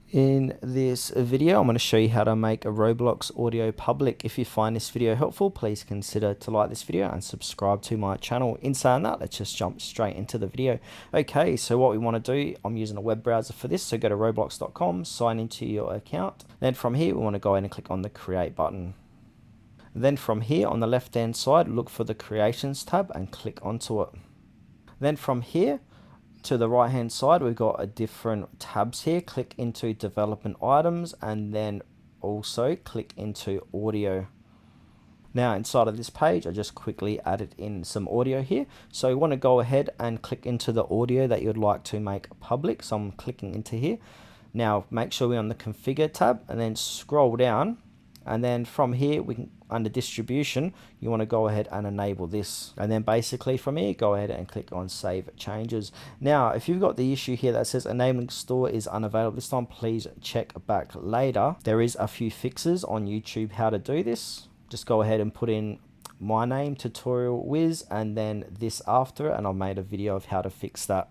In this video, I'm going to show you how to make a Roblox audio public. If you find this video helpful, please consider to like this video and subscribe to my channel. In saying that, let's just jump straight into the video. Okay, so what we want to do, I'm using a web browser for this, so go to roblox.com, sign into your account. Then from here, we want to go ahead and click on the create button. Then from here on the left hand side, look for the creations tab and click onto it. Then from here, to the right hand side, we've got a different tabs here. Click into development items and then also click into audio. Now inside of this page, I just quickly added in some audio here. So you want to go ahead and click into the audio that you'd like to make public. So I'm clicking into here. Now make sure we're on the configure tab and then scroll down. And then from here, we can, under distribution, you want to go ahead and enable this. And then basically from here, go ahead and click on save changes. Now, if you've got the issue here that says enabling store is unavailable this time, please check back later. There is a few fixes on YouTube how to do this. Just go ahead and put in my name, tutorial whiz, and then this after it, and I've made a video of how to fix that.